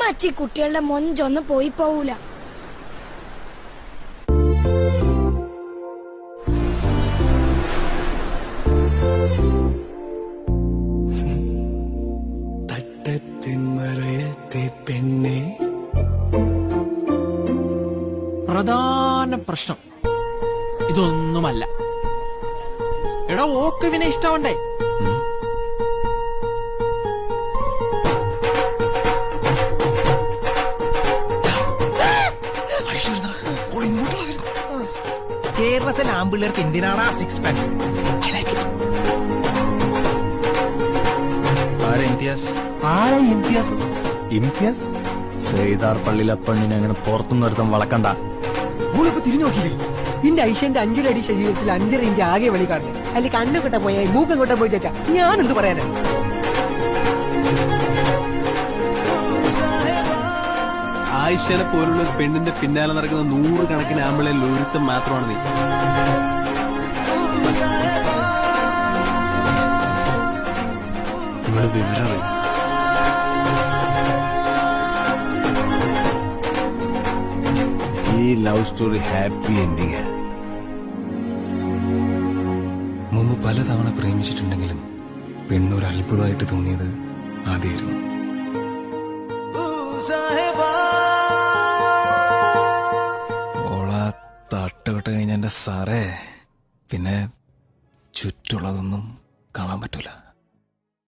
മച്ചി കുട്ടികളുടെ മൊഞ്ചൊന്നും പോയി പോവൂല. പെണ്ണെ, പ്രധാന പ്രശ്നം ഇതൊന്നുമല്ല. എടാ ഓക്ക് ഇവനെ ഇഷ്ടമുണ്ടേ. കേരളത്തിലെ ആമ്പിള്ളേർക്ക് എന്തിനാണ് 6 pack? ഇംതിയാസ് സെയ്താർ പള്ളിയിലെ പെണ്ണിനെ അങ്ങനെ പുറത്തുനിന്ന് ഒരുത്തം വളക്കണ്ട. ഓളിപ്പോ തിരിഞ്ഞു നോക്കിയില്ലേ? ഇന്റെ ഐഷന്റെ 5 അടി ശരീരത്തിൽ 5 ഇഞ്ച് ആകെ വെളി കാണുന്നത്. അല്ലെ കണ്ണുകൊട്ട പോയാ മൂക്കൻ കൊട്ട പോയി ചേച്ചാ ഞാൻ എന്ത് പറയാനാ? ആയിഷനെ പോലുള്ള ഒരു പെണ്ണിന്റെ പിന്നാലെ നടക്കുന്ന 100 കണക്കിന് ആമ്പിളെ ഒരുത്തം മാത്രമാണ് നീ. ഇവള് വിവരം ഈ ലവ് സ്റ്റോറി ഹാപ്പി എൻഡിങ്. മുമ്പ് പലതവണ പ്രേമിച്ചിട്ടുണ്ടെങ്കിലും പെണ്ണൊരു അത്ഭുതമായിട്ട് തോന്നിയത് ആദ്യമായിരുന്നു. ഓളാ തട്ടുകെട്ട് കഴിഞ്ഞ എന്റെ സാറേ പിന്നെ ചുറ്റുള്ളതൊന്നും കാണാൻ പറ്റൂല.